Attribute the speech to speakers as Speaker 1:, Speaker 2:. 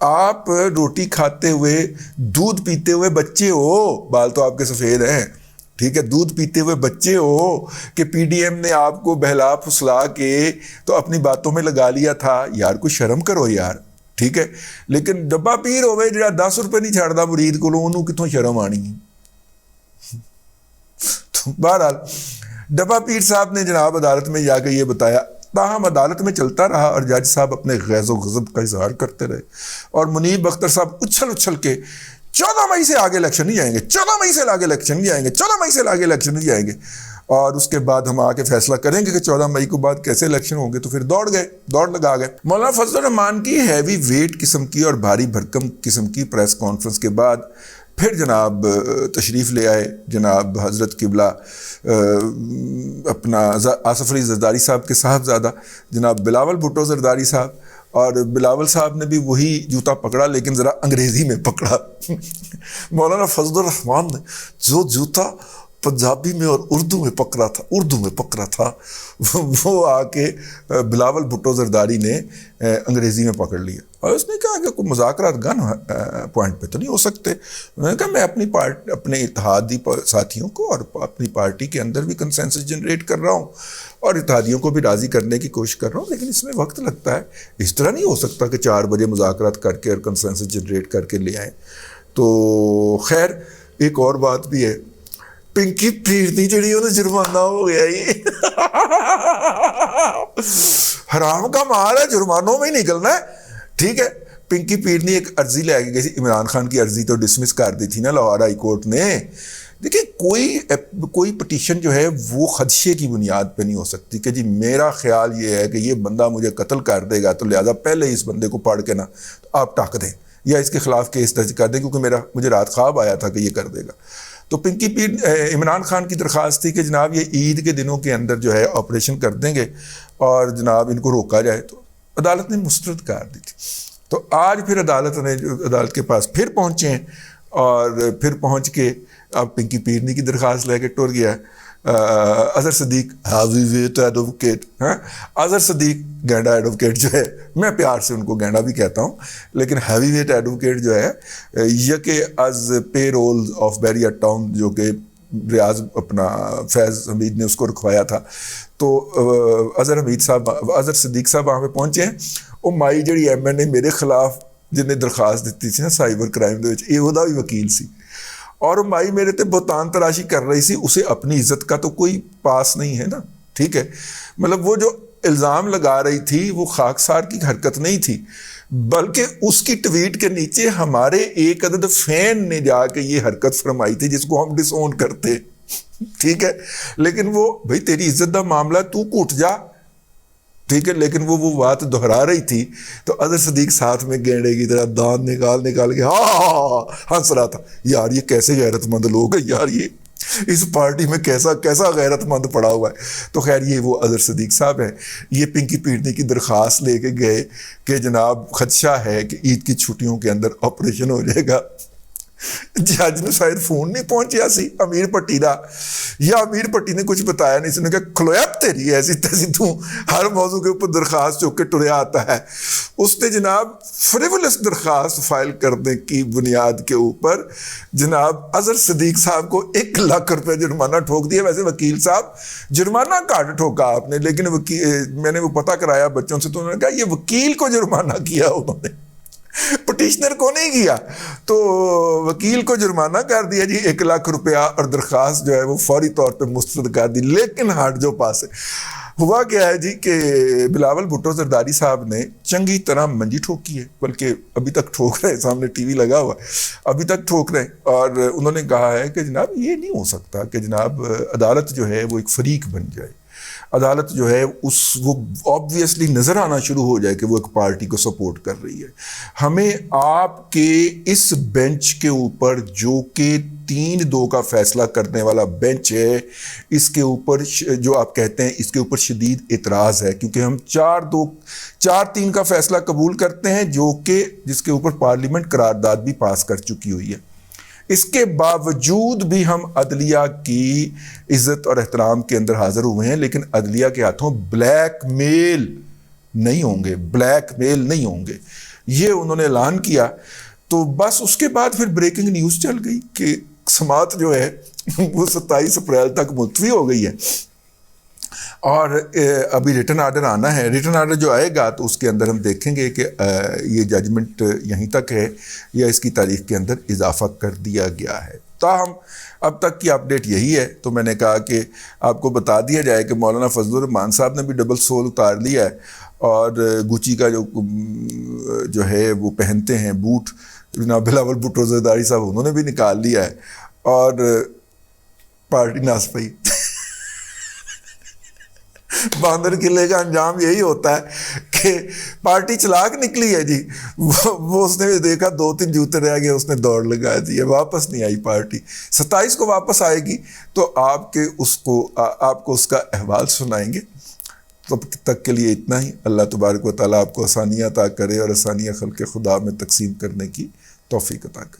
Speaker 1: آپ روٹی کھاتے ہوئے دودھ پیتے ہوئے بچے ہو، بال تو آپ کے سفید ہیں، ٹھیک ہے، دودھ پیتے ہوئے بچے ہو کہ پی ڈی ایم نے آپ کو بہلا پھسلا کے تو اپنی باتوں میں لگا لیا تھا. یار کچھ شرم کرو یار، ٹھیک ہے. لیکن ڈبا پیر ہوئے جڑا 10 روپے نہیں چھڑدا مرید کو، انہوں کتوں شرم آنی. تو بہرحال ڈبا پیر صاحب نے جناب عدالت میں جا کے یہ بتایا. تاہم عدالت میں چلتا رہا اور جج صاحب اپنے غیظ و غضب کا اظہار کرتے رہے اور منیب اختر صاحب اچھل کے 14 مئی سے آگے الیکشن نہیں جائیں گے، 14 مئی سے آگے الیکشن نہیں جائیں گے، 14 مئی سے آگے الیکشن نہیں جائیں گے، اور اس کے بعد ہم آ کے فیصلہ کریں گے کہ 14 مئی کو بعد کیسے الیکشن ہوں گے. تو پھر دوڑ لگا گئے. مولانا فضل الرحمان کی ہیوی ویٹ قسم کی اور بھاری بھرکم قسم کی پریس کانفرنس کے بعد پھر جناب تشریف لے آئے جناب حضرت قبلہ اپنا آصف علی زرداری صاحب کے صاحبزادہ جناب بلاول بھٹو زرداری صاحب. اور بلاول صاحب نے بھی وہی جوتا پکڑا لیکن ذرا انگریزی میں پکڑا. مولانا فضل الرحمان نے جو جوتا پنجابی میں اور اردو میں پکڑا تھا وہ آ کے بلاول بھٹو زرداری نے انگریزی میں پکڑ لیا. اور اس نے کہا کہ کوئی مذاکرات گن پوائنٹ پہ تو نہیں ہو سکتے. انہوں نے کہا میں اپنے اتحادی ساتھیوں کو اور اپنی پارٹی کے اندر بھی کنسنسس جنریٹ کر رہا ہوں اور اتحادیوں کو بھی راضی کرنے کی کوشش کر رہا ہوں، لیکن اس میں وقت لگتا ہے. اس طرح نہیں ہو سکتا کہ 4 بجے مذاکرات کر کے اور کنسنسس جنریٹ کر کے لے آئیں. تو خیر ایک اور بات بھی ہے، پنکی پیرنی جڑی انہیں جرمانہ ہو گیا. یہ حرام کا مال ہے، جرمانوں میں ہی نکلنا ہے، ٹھیک ہے. پنکی پیرنی ایک عرضی لے کے گئی تھی، عمران خان کی عرضی تو ڈسمس کر دی تھی نا لاہور ہائی کورٹ نے. دیکھیں کوئی پٹیشن جو ہے وہ خدشے کی بنیاد پہ نہیں ہو سکتی کہ جی میرا خیال یہ ہے کہ یہ بندہ مجھے قتل کر دے گا تو لہٰذا پہلے اس بندے کو پڑھ کے نا آپ ٹاک دیں یا اس کے خلاف کیس درج کر دیں کیونکہ مجھے رات خواب آیا تھا کہ یہ کر دے گا. تو پنکی پیر عمران خان کی درخواست تھی کہ جناب یہ عید کے دنوں کے اندر جو ہے آپریشن کر دیں گے اور جناب ان کو روکا جائے، تو عدالت نے مسترد کر دی تھی. تو آج پھر عدالت کے پاس پھر پہنچے ہیں اور پھر پہنچ کے اب پنکی پیرنی کی درخواست لے کے ٹر گیا. اظہر صدیق ہیوی ویٹ ایڈوکیٹ، اظہر صدیق گینڈا ایڈوکیٹ جو ہے، میں پیار سے ان کو گینڈا بھی کہتا ہوں، لیکن ہیوی ویٹ ایڈوکیٹ جو ہے یہ کہ از پے رول آف بیریا ٹاؤن جو کہ ریاض اپنا فیض حمید نے اس کو رکھوایا تھا. تو اظہر صدیق صاحب وہاں پہ پہنچے ہیں. وہ مائی جڑی ایم این اے میرے خلاف جن نے درخواست دیتی تھی نا سائبر کرائم دے وچ، یہ وہدا بھی وکیل سی اور مائی میرے تے بہتان تراشی کر رہی سی. اسے اپنی عزت کا تو کوئی پاس نہیں ہے نا، ٹھیک ہے. مطلب وہ جو الزام لگا رہی تھی وہ خاکسار کی حرکت نہیں تھی، بلکہ اس کی ٹویٹ کے نیچے ہمارے ایک عدد فین نے جا کے یہ حرکت فرمائی تھی جس کو ہم ڈس اون کرتے، ٹھیک ہے. لیکن وہ بھائی تیری عزت دا معاملہ تو کٹ جا، ٹھیک ہے. لیکن وہ بات دہرا رہی تھی تو اظہر صدیق ساتھ میں گینڈے کی طرح دانت نکال کے ہنس رہا تھا. یار یہ کیسے غیرت مند لوگ ہیں یار، یہ اس پارٹی میں کیسا غیرت مند پڑا ہوا ہے. تو خیر یہ وہ اظہر صدیق صاحب ہیں. یہ پنکی پیرنی کی درخواست لے کے گئے کہ جناب خدشہ ہے کہ عید کی چھٹیوں کے اندر آپریشن ہو جائے گا. جج نے شاید فون نہیں پہنچیا سی امیر پٹی دا، یا امیر پٹی نے کچھ بتایا نہیں. اس نے کہا کھلویا تیری ایسی تیسی تو ہر موضوع کے اوپر درخواست چوک کے ٹریا آتا ہے. اس نے جناب فریولس درخواست فائل کرنے کی بنیاد کے اوپر جناب اظہر صدیق صاحب کو 1 لاکھ روپے جرمانہ ٹھوک دیا. ویسے وکیل صاحب جرمانہ کاٹ ٹھوکا آپ نے، لیکن میں نے وہ پتہ کرایا بچوں سے تو انہوں نے کہا یہ وکیل کو جرمانہ کیا انہوں نے، پٹیشنر کو نہیں کیا. تو وکیل کو جرمانہ کر دیا جی 1 لاکھ روپیہ اور درخواست جو ہے وہ فوری طور پہ مسترد کر دی. لیکن ہٹ جو پاس ہوا کیا ہے جی کہ بلاول بھٹو زرداری صاحب نے چنگی طرح منجی ٹھوکی ہے، بلکہ ابھی تک ٹھوک رہے، سامنے ٹی وی لگا ہوا ہے، ابھی تک ٹھوک رہے. اور انہوں نے کہا ہے کہ جناب یہ نہیں ہو سکتا کہ جناب عدالت جو ہے وہ ایک فریق بن جائے. عدالت جو ہے وہ آبویسلی نظر آنا شروع ہو جائے کہ وہ ایک پارٹی کو سپورٹ کر رہی ہے. ہمیں آپ کے اس بینچ کے اوپر جو کہ 3-2 کا فیصلہ کرنے والا بینچ ہے، اس کے اوپر جو آپ کہتے ہیں اس کے اوپر شدید اعتراض ہے، کیونکہ ہم 4-3 کا فیصلہ قبول کرتے ہیں جو کہ جس کے اوپر پارلیمنٹ قرارداد بھی پاس کر چکی ہوئی ہے. اس کے باوجود بھی ہم عدلیہ کی عزت اور احترام کے اندر حاضر ہوئے ہیں، لیکن عدلیہ کے ہاتھوں بلیک میل نہیں ہوں گے. یہ انہوں نے اعلان کیا تو بس اس کے بعد پھر بریکنگ نیوز چل گئی کہ سماعت جو ہے وہ 27 اپریل تک ملتوی ہو گئی ہے، اور ابھی ریٹن آرڈر آنا ہے. ریٹن آرڈر جو آئے گا تو اس کے اندر ہم دیکھیں گے کہ یہ ججمنٹ یہیں تک ہے یا اس کی تاریخ کے اندر اضافہ کر دیا گیا ہے. تاہم اب تک کی اپڈیٹ یہی ہے. تو میں نے کہا کہ آپ کو بتا دیا جائے کہ مولانا فضل الرحمان صاحب نے بھی ڈبل سول اتار لیا ہے، اور گوچی کا جو ہے وہ پہنتے ہیں بوٹ جناب بلاول بھٹو زرداری صاحب، انہوں نے بھی نکال لیا ہے، اور پارٹی ناس پئی. باندر قلعے کا انجام یہی ہوتا ہے کہ پارٹی چلاک نکلی ہے جی، وہ اس نے دیکھا 2-3 جوتے رہ گئے، اس نے دوڑ لگا دی ہے، واپس نہیں آئی پارٹی. 27 کو واپس آئے گی تو آپ کو اس کا احوال سنائیں گے. تب تک کے لیے اتنا ہی. اللہ تبارک و تعالیٰ آپ کو آسانیاں عطا کرے اور آسانیاں خلق خدا میں تقسیم کرنے کی توفیق عطا کرے.